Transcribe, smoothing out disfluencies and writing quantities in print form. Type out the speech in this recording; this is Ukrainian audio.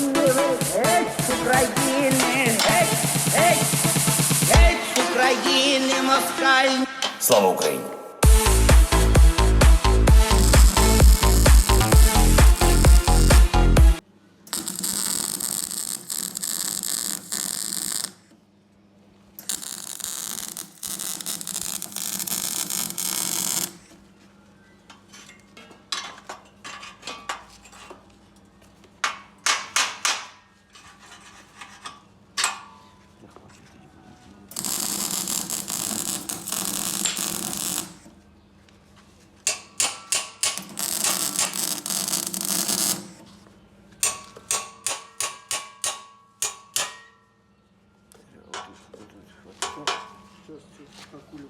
Геть з України, геть з України, москаль. Слава Україні! Сейчас, какую